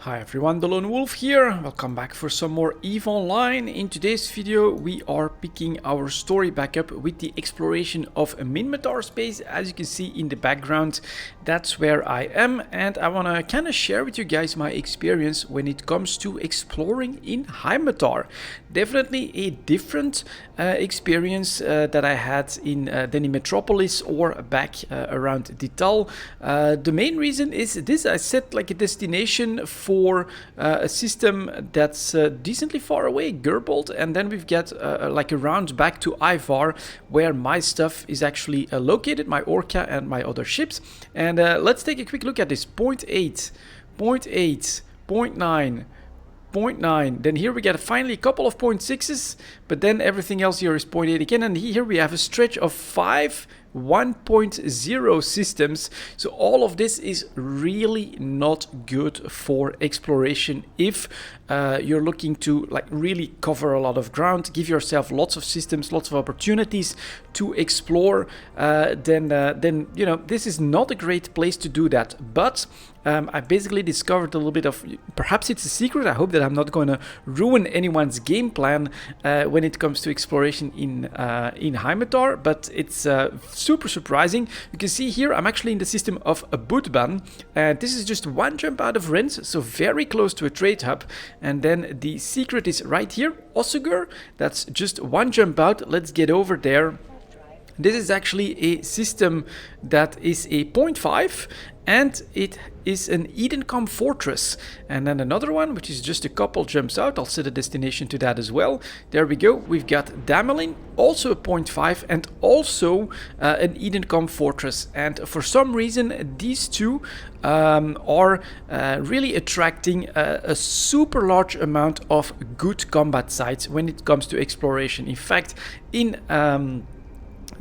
Hi everyone, delonewolf here. Welcome back for some more EVE Online. In today's video we are picking our story back up with the exploration of a Heimatar space. As you can see in the background, that's where I am, and I want to kind of share with you guys my experience when it comes to exploring in Heimatar. Definitely a different experience that I had in than in Metropolis or back around Dital. The main reason is this: I set like a destination for a system that's decently far away, Gerbold, and then we've got like a round back to Ivar, where my stuff is actually located, my Orca and my other ships. And let's take a quick look at this. 0.8, 0.8, 0.9. 0.9. Then here we get finally a couple of 0.6s, but then everything else here is 0.8 again, and here we have a stretch of 5 1.0 systems. So all of this is really not good for exploration if you're looking to like really cover a lot of ground, give yourself lots of systems, lots of opportunities to explore. Then you know, this is not a great place to do that. But I basically discovered a little bit of, perhaps it's a secret. I hope that I'm not going to ruin anyone's game plan when it comes to exploration in Heimatar, but it's super surprising. You can see here I'm actually in the system of a Budban, and this is just one jump out of Rens, so very close to a trade hub. And then the secret is right here, Osugur. That's just one jump out. Let's get over there. This is actually a system that is a 0.5, and it is an Edencom fortress. And then another one, which is just a couple jumps out. I'll set a destination to that as well. There we go. We've got Damelin, also a 0.5, and also an Edencom fortress. And for some reason, these two are really attracting a super large amount of good combat sites when it comes to exploration. In fact, in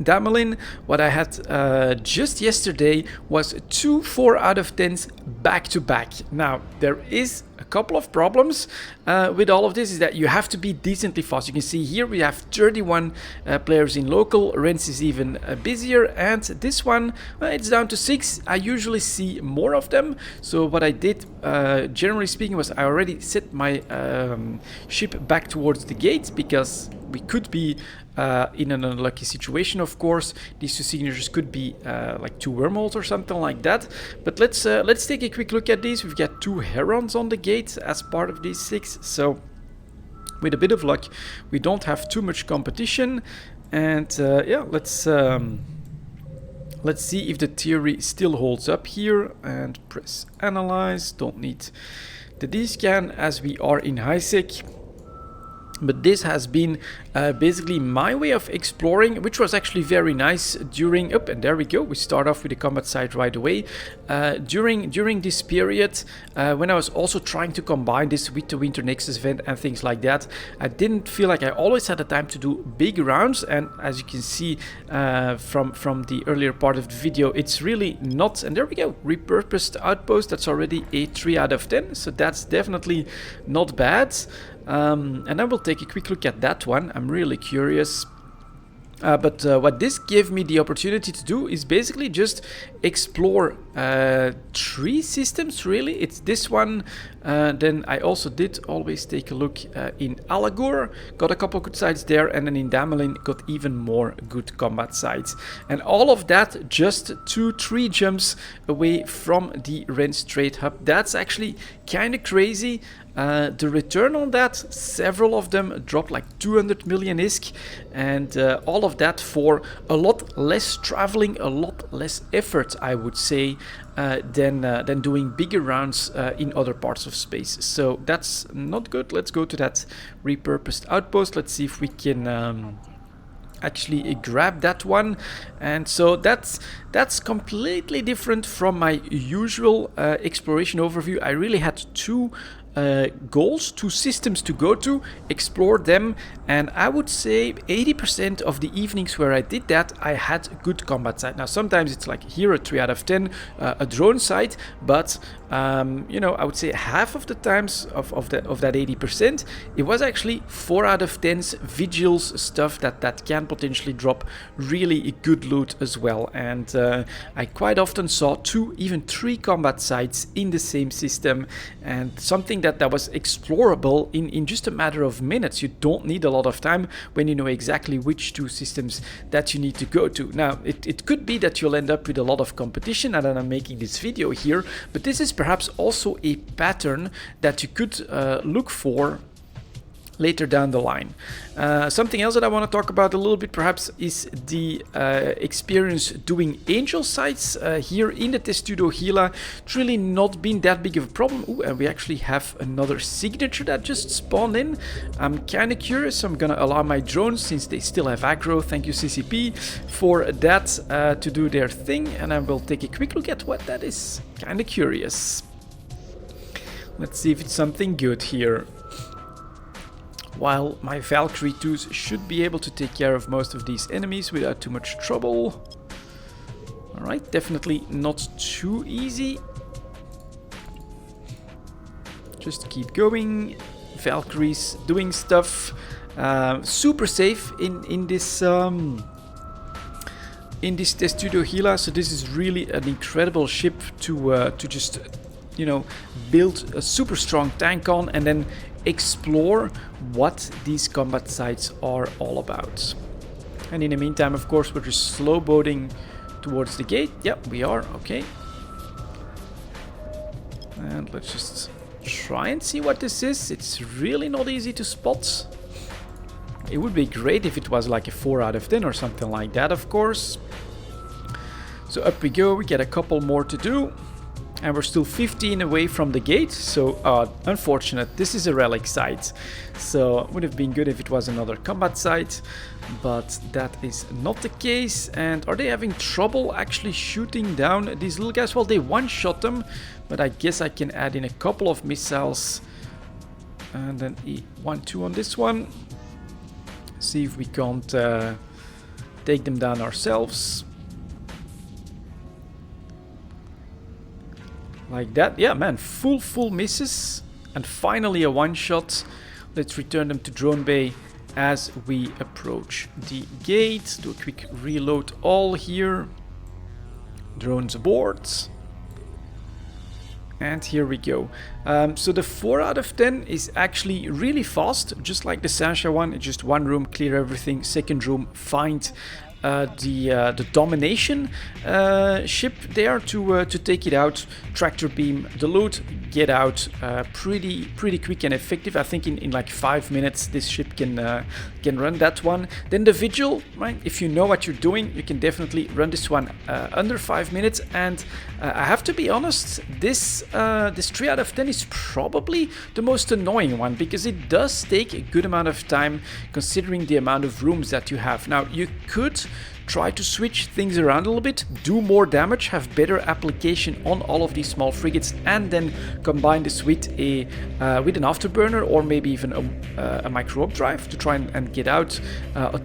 Damelin, what I had just yesterday was 2 4 out of 10s back to back. Now, there is a couple of problems with all of this, is that you have to be decently fast. You can see here we have 31 players in local. Rens is even busier, and this one, it's down to 6. I usually see more of them. So what I did, generally speaking, was I already set my ship back towards the gates, because we could be in an unlucky situation, of course. These two signatures could be like 2 wormholes or something like that. But let's take a quick look at these. We've got 2 herons on the gate as part of these 6. So with a bit of luck, we don't have too much competition. And yeah, let's see if the theory still holds up here, and press analyze. Don't need the D-scan as we are in HiSec. But this has been basically my way of exploring, which was actually very nice during, and there we go, we start off with the combat site right away. During this period, when I was also trying to combine this with the Winter Nexus event and things like that, I didn't feel like I always had the time to do big rounds. And as you can see from the earlier part of the video, it's really not. And there we go, repurposed outpost. That's already a 3 out of 10, so that's definitely not bad. And I will take a quick look at that one. I'm really curious. But what this gave me the opportunity to do is basically just explore 3 systems, really. It's this one. Then I also did always take a look in Alagur, got a couple good sites there, and then in Damelin got even more good combat sites. And all of that just 2-3 jumps away from the Rens trade hub. That's actually kind of crazy. The return on that, several of them dropped like 200 million ISK, and all of that for a lot less traveling, a lot less effort, I would say, than doing bigger rounds in other parts of space. So that's not good. Let's go to that repurposed outpost. Let's see if we can actually grab that one. And so that's completely different from my usual exploration overview. I really had 2 goals, 2 systems to go to, explore them, and I would say 80% of the evenings where I did that, I had good combat site. Now sometimes it's like here a 3 out of 10, a drone site, but you know, I would say half of the times of that 80%, it was actually 4 out of 10 vigils stuff that can potentially drop really good loot as well. And I quite often saw 2, even 3 combat sites in the same system, and something that was explorable in just a matter of minutes. You don't need a lot of time when you know exactly which 2 systems that you need to go to. Now it could be that you'll end up with a lot of competition, and I'm making this video here, but this is perhaps also a pattern that you could look for later down the line. Something else that I want to talk about a little bit perhaps is the experience doing angel sites here in the testudo Gila. It's really not been that big of a problem. Ooh, and we actually have another signature that just spawned in. I'm kind of curious. I'm gonna allow my drones, since they still have aggro, thank you CCP for that, to do their thing, and I will take a quick look at what that is. Kind of curious. Let's see if it's something good here. While my Valkyrie IIs should be able to take care of most of these enemies without too much trouble. Alright, definitely not too easy. Just keep going. Valkyries doing stuff. Super safe in this testudo Gila. So this is really an incredible ship to just, you know, build a super strong tank on, and then explore what these combat sites are all about. And in the meantime, of course, we're just slow boating towards the gate. Yep, we are. Okay. And let's just try and see what this is. It's really not easy to spot. It would be great if it was like a 4 out of 10 or something like that, of course. So up we go. We get a couple more to do. And we're still 15 away from the gate, so unfortunate. This is a relic site, so it would have been good if it was another combat site, but that is not the case. And are they having trouble actually shooting down these little guys? Well, they one-shot them, but I guess I can add in a couple of missiles. And then E1-2 on this one. See if we can't take them down ourselves. Like that. Yeah, man, full misses. And finally a one-shot. Let's return them to drone bay as we approach the gate. Do a quick reload all here. Drones aboard. And here we go. So the 4 out of 10 is actually really fast, just like the Sasha one. It's just 1 room, clear everything. 2nd room, find the domination ship there to take it out, tractor beam the loot, get out. Pretty quick and effective. I think in like 5 minutes this ship can run that one. Then the vigil, right? If you know what you're doing, you can definitely run this one under 5 minutes. And I have to be honest, this 3 out of 10 is probably the most annoying one, because it does take a good amount of time considering the amount of rooms that you have. Now you could try to switch things around a little bit, do more damage, have better application on all of these small frigates, and then combine this with an afterburner or maybe even a micro drive to try and get out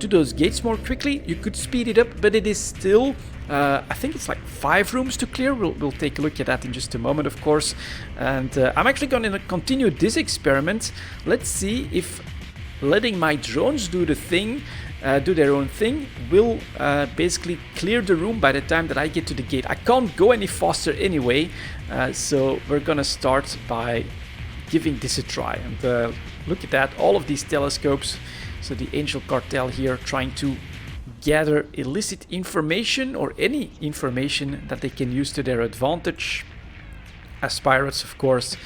to those gates more quickly. You could speed it up, but it is still I think it's like 5 rooms to clear. We'll take a look at that in just a moment, of course. And I'm actually going to continue this experiment. Let's see if letting my drones do the thing, do their own thing, will basically clear the room by the time that I get to the gate. I can't go any faster anyway, so we're gonna start by giving this a try. And look at that, all of these telescopes. So the Angel Cartel here trying to gather illicit information, or any information that they can use to their advantage as pirates, of course.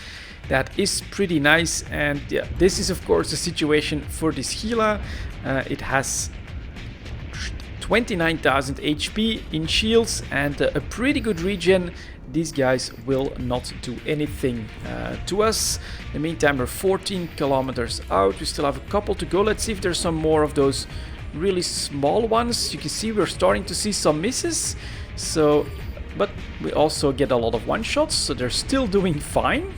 That is pretty nice. And yeah, this is of course the situation for this Gila. It has 29,000 HP in shields and a pretty good regen. These guys will not do anything to us. In the meantime, we're 14 kilometers out. We still have a couple to go. Let's see if there's some more of those really small ones. You can see we're starting to see some misses. So, but we also get a lot of one-shots, so they're still doing fine.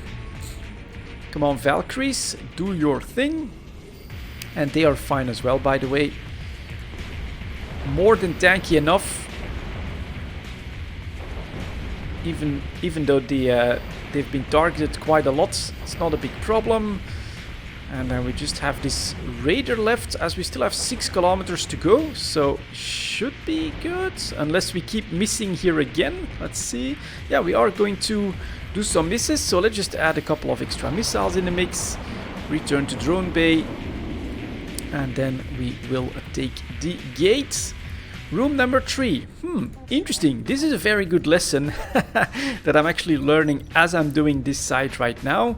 Come on, Valkyries, do your thing. And they are fine as well, by the way. More than tanky enough. Even though they've been targeted quite a lot, it's not a big problem. And then we just have this raider left, as we still have 6 kilometers to go. So should be good, unless we keep missing here again. Let's see. Yeah, we are going to do some misses. So let's just add a couple of extra missiles in the mix. Return to drone bay. And then we will take the gate. Room number 3. Interesting. This is a very good lesson that I'm actually learning as I'm doing this site right now.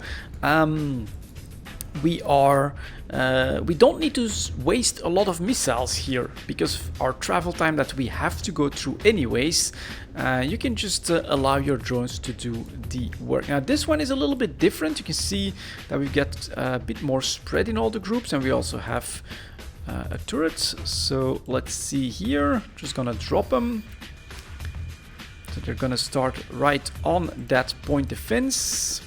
We don't need to waste a lot of missiles here, because our travel time that we have to go through anyways, you can just allow your drones to do the work. Now this one is a little bit different. You can see that we've got a bit more spread in all the groups, and we also have a turret. So let's see here, just gonna drop them. So they're gonna start right on that point defense,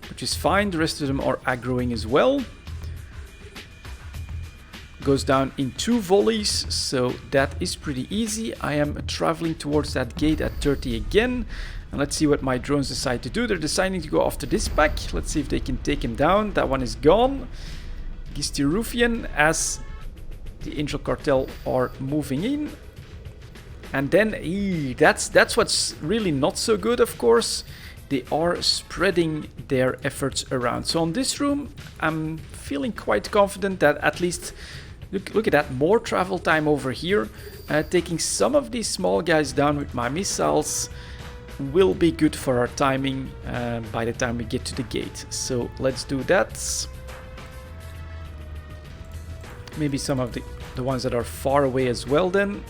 which is fine. The rest of them are aggroing as well. Goes down in 2 volleys, so that is pretty easy. I am traveling towards that gate at 30 again. And let's see what my drones decide to do. They're deciding to go after this pack. Let's see if they can take him down. That one is gone. Gistirufian, as the Angel Cartel are moving in. And then, that's what's really not so good, of course. They are spreading their efforts around. So on this room, I'm feeling quite confident that at least, look at that, more travel time over here. Taking some of these small guys down with my missiles will be good for our timing by the time we get to the gate. So let's do that. Maybe some of the ones that are far away as well then.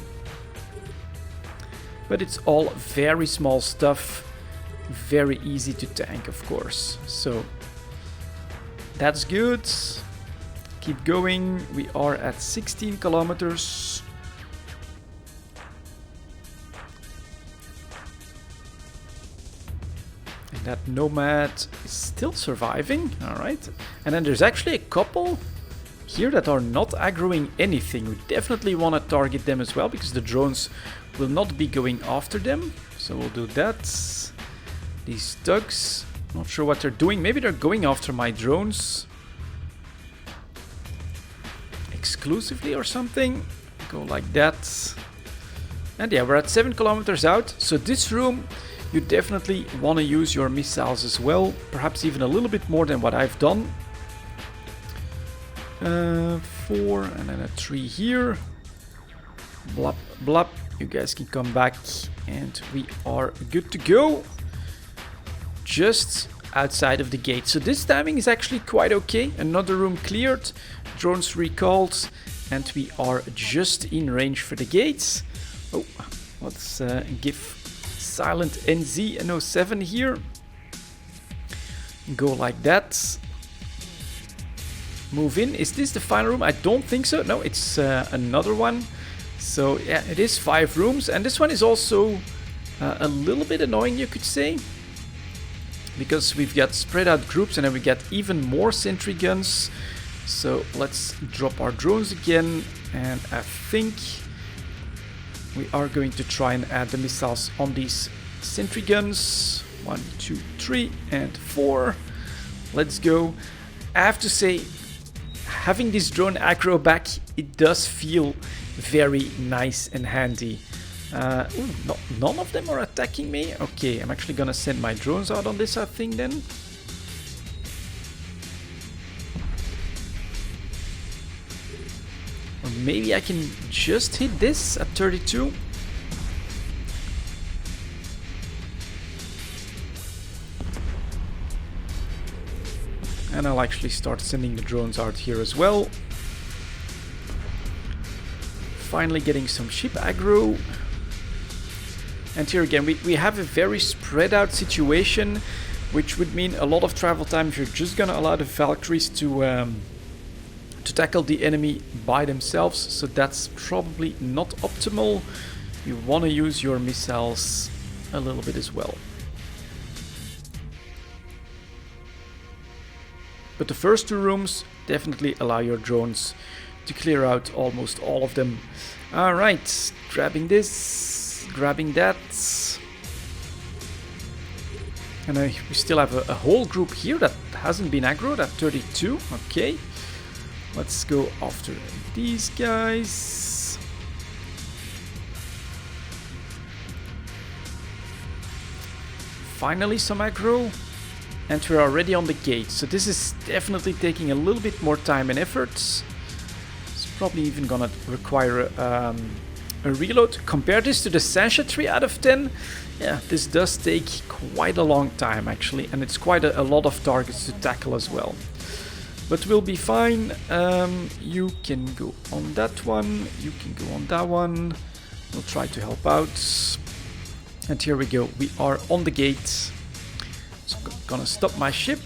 But it's all very small stuff. Very easy to tank, of course. So that's good. Keep going. We are at 16 kilometers. And that Nomad is still surviving. Alright. And then there's actually a couple here that are not aggroing anything. We definitely want to target them as well, because the drones will not be going after them. So we'll do that. These thugs, not sure what they're doing. Maybe they're going after my drones exclusively or something. Go like that. And yeah, we're at 7 kilometers out. So this room, you definitely want to use your missiles as well. Perhaps even a little bit more than what I've done. 4 and then a 3 here. Blop, blop. You guys can come back and we are good to go. Just outside of the gate. So this timing is actually quite okay. Another room cleared, drones recalled, and we are just in range for the gates. Oh, let's give Silent NZ an 07 here. Go like that. Move in. Is this the final room? I don't think so. No, it's another one. So yeah, it is 5 rooms, and this one is also a little bit annoying, you could say. Because we've got spread out groups and then we get even more sentry guns. So let's drop our drones again, and I think we are going to try and add the missiles on these sentry guns. 1, 2, 3 and 4. Let's go. I have to say, having this drone aggro back, it does feel very nice and handy. None of them are attacking me. Okay, I'm actually gonna send my drones out on this, I think, then. Or maybe I can just hit this at 32. And I'll actually start sending the drones out here as well. Finally getting some ship aggro. And here again, we have a very spread out situation, which would mean a lot of travel time if you're just gonna allow the Valkyries to tackle the enemy by themselves. So that's probably not optimal. You want to use your missiles a little bit as well. But the first 2 rooms definitely allow your drones to clear out almost all of them. Alright, grabbing this, grabbing that. And we still have a whole group here that hasn't been aggroed at 32. Okay, let's go after these guys. Finally some aggro. And we're already on the gate. So this is definitely taking a little bit more time and effort. It's probably even gonna require a reload. Compare this to the Sancha 3 out of 10. Yeah, this does take quite a long time actually, and it's quite a lot of targets to tackle as well. But we'll be fine. You can go on that one, you can go on that one. We'll try to help out. And here we go, we are on the gate. So I'm gonna stop my ship.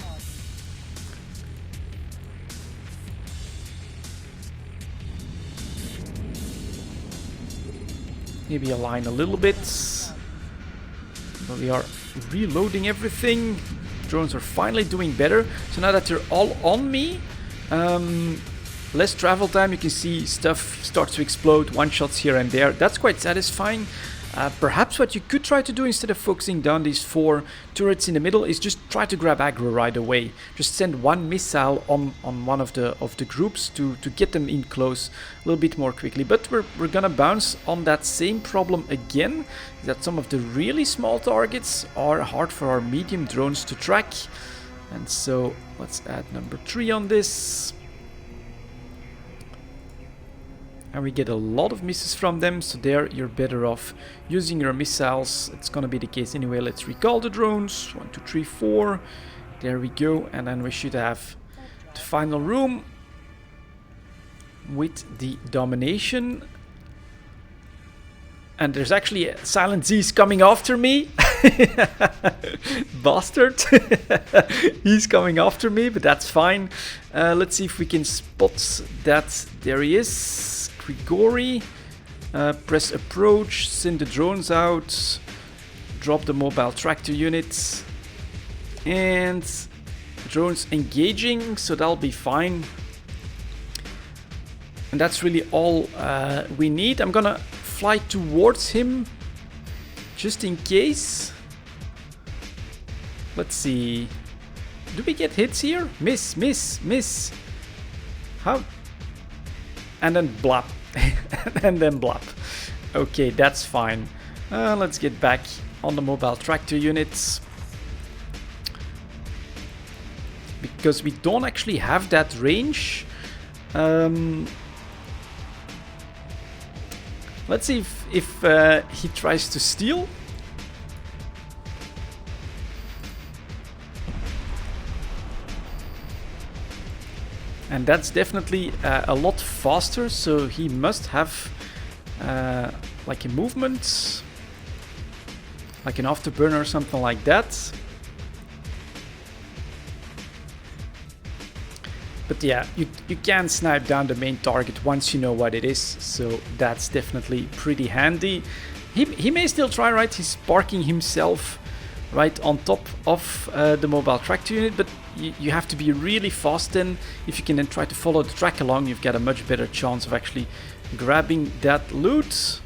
Maybe align a little bit. We are reloading everything. Drones are finally doing better. So now that they're all on me, less travel time, you can see stuff start to explode, one-shots here and there. That's quite satisfying. Perhaps what you could try to do instead of focusing down these 4 turrets in the middle is just try to grab aggro right away. Just send 1 missile on one of the groups to get them in close a little bit more quickly. But we're gonna bounce on that same problem again, that some of the really small targets are hard for our medium drones to track. And so let's add number 3 on this. And we get a lot of misses from them, so there you're better off using your missiles. It's gonna be the case anyway. Let's recall the drones. 1, 2, 3, 4. There we go. And then we should have the final room with the domination. And there's actually a Silent Z's coming after me. Bastard. He's coming after me, but that's fine. Let's see if we can spot that. There he is. Grigori. Press approach, send the drones out, drop the mobile tractor units, and drones engaging, so that'll be fine. And that's really all we need. I'm gonna fly towards him just in case. Let's see. Do we get hits here? Miss, miss, miss. How? And then blap. And then blap. Okay, that's fine. Let's get back on the mobile tractor units. Because we don't actually have that range. Let's see if he tries to steal. And that's definitely a lot faster, so he must have like a movement, like an afterburner or something like that. But yeah, you can snipe down the main target once you know what it is, so that's definitely pretty handy. He may still try, right? He's parking himself right on top of the mobile tractor unit, but you have to be really fast then. If you can then try to follow the track along, you've got a much better chance of actually grabbing that loot.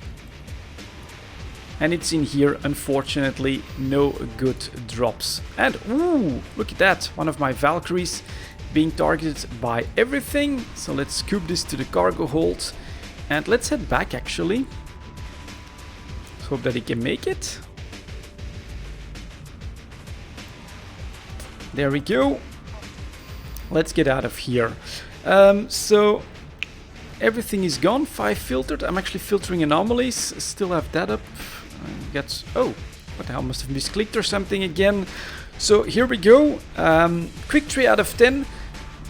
And it's in here, unfortunately, no good drops. And ooh, look at that, one of my Valkyries being targeted by everything. So let's scoop this to the cargo hold and let's head back actually. Let's hope that he can make it. There we go. Let's get out of here. So everything is gone. 5 filtered. I'm actually filtering anomalies. Still have that up. Oh, what the hell? Must have misclicked or something again. So here we go. Quick 3 out of 10.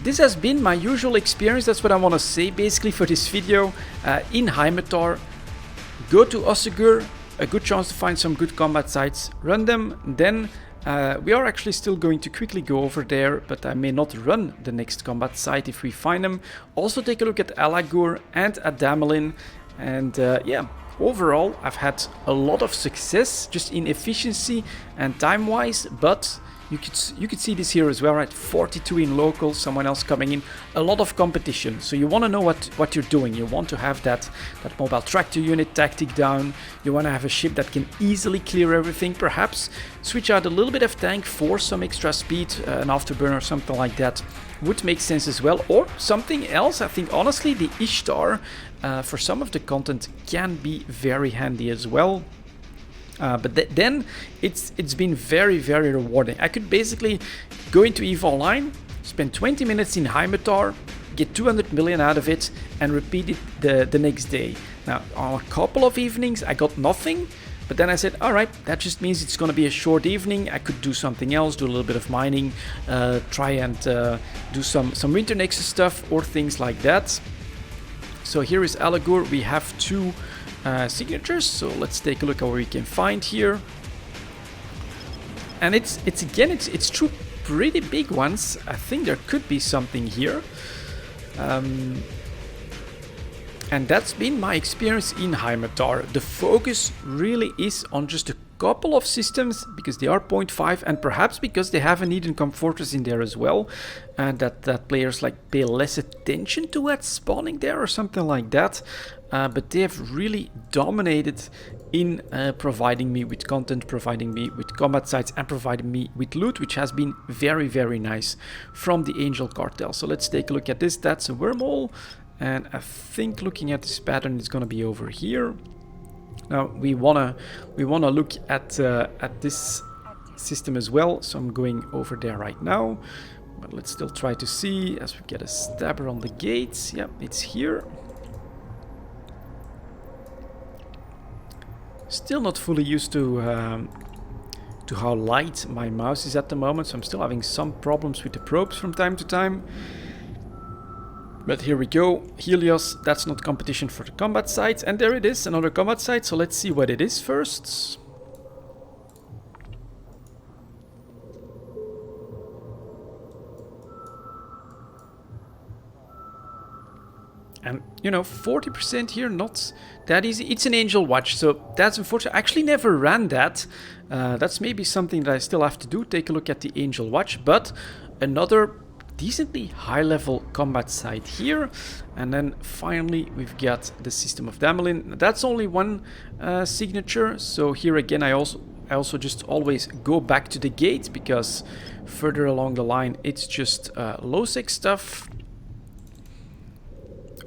This has been my usual experience. That's what I want to say basically for this video. In Heimatar, go to Osegur. A good chance to find some good combat sites. Run them. Then we are actually still going to quickly go over there, but I may not run the next combat site if we find them. Also take a look at Alagur and Adamelin. And yeah, overall I've had a lot of success just in efficiency and time-wise, but You could see this here as well, right? 42 in local, someone else coming in. A lot of competition. So you want to know what you're doing. You want to have that mobile tractor unit tactic down. You want to have a ship that can easily clear everything. Perhaps switch out a little bit of tank for some extra speed, an afterburner or something like that would make sense as well. Or something else. I think honestly the Ishtar for some of the content can be very handy as well. But then it's been very, very rewarding. I could basically go into EVE Online, spend 20 minutes in Heimatar, get 200 million out of it, and repeat it the next day. Now, on a couple of evenings, I got nothing. But then I said, all right, that just means it's going to be a short evening. I could do something else, do a little bit of mining, try and do some winter nexus stuff or things like that. So here is Allegor. We have two signatures, so let's take a look at what we can find here. And it's two pretty big ones. I think there could be something here, and that's been my experience in Heimatar. The focus really is on just a couple of systems because they are 0.5 and perhaps because they have an Eden Fortress in there as well, and that players like pay less attention to what's spawning there or something like that. But they have really dominated in providing me with content, providing me with combat sites, and providing me with loot, which has been very, very nice from the Angel Cartel. So let's take a look at this. That's a wormhole, and I think looking at this pattern, it's going to be over here. Now we wanna look at this system as well. So I'm going over there right now. But let's still try to see as we get a stabber on the gates. Yep, it's here. Still not fully used to how light my mouse is at the moment, so I'm still having some problems with the probes from time to time. But here we go, Helios, that's not competition for the combat sites, and there it is, another combat site, so let's see what it is first. And, you know, 40% here, not that easy. It's an Angel Watch, so that's unfortunate. I actually never ran that. That's maybe something that I still have to do, take a look at the Angel Watch. But another decently high-level combat site here. And then finally, we've got the System of Damelin. That's only one signature, so here again, I also just always go back to the gate, because further along the line, it's just low-sec stuff.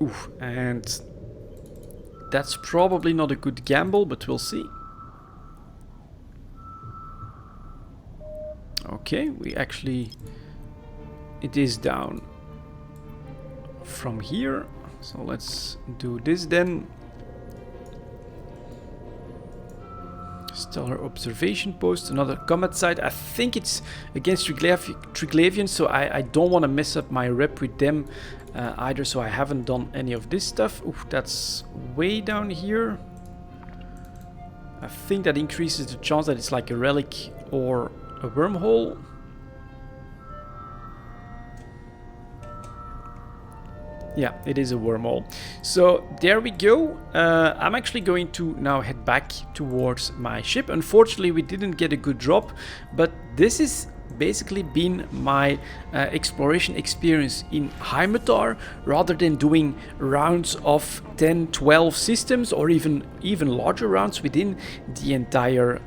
Ooh, and that's probably not a good gamble, but we'll see. Okay, it is down from here. So let's do this then. Stellar observation post, another combat site. I think it's against Triglavian, so I don't want to mess up my rep with them either, so I haven't done any of this stuff. Ooh, that's way down here. I think that increases the chance that it's like a relic or a wormhole. Yeah, it is a wormhole. So there we go. I'm actually going to now head back towards my ship. Unfortunately, we didn't get a good drop, but this is basically been my exploration experience in Heimatar, rather than doing rounds of 10-12 systems or even larger rounds within the entire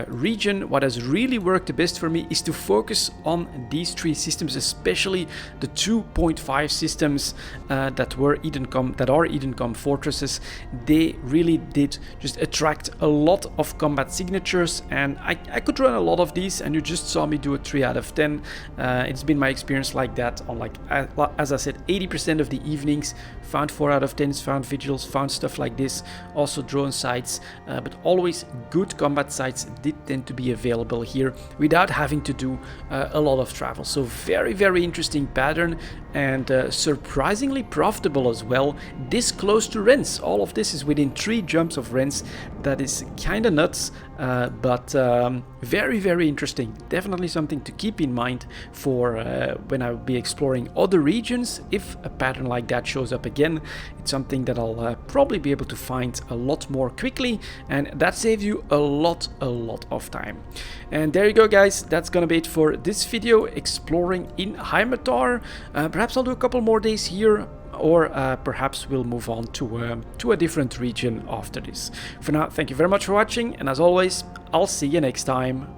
region. What has really worked the best for me is to focus on these three systems, especially the 2.5 systems that are Edencom fortresses. They really did just attract a lot of combat signatures, and I could run a lot of these, and you just saw me do a 3 out of 10. It's been my experience like that on, like, as I said, 80% of the evenings. Found 4 out of 10s, found vigils, found stuff like this, also drone sites, but always good combat sites did tend to be available here without having to do a lot of travel. So very, very interesting pattern, and surprisingly profitable as well, this close to rents. All of this is within 3 jumps of rents. That is kind of nuts, but very, very interesting. Definitely something to keep in mind for when I will be exploring other regions. If a pattern like that shows up again, it's something that I'll probably be able to find a lot more quickly, and that saves you a lot of time. And there you go, guys. That's gonna be it for this video exploring in Heimatar. Perhaps I'll do a couple more days here, or perhaps we'll move on to a different region after this. For now, thank you very much for watching, and as always, I'll see you next time.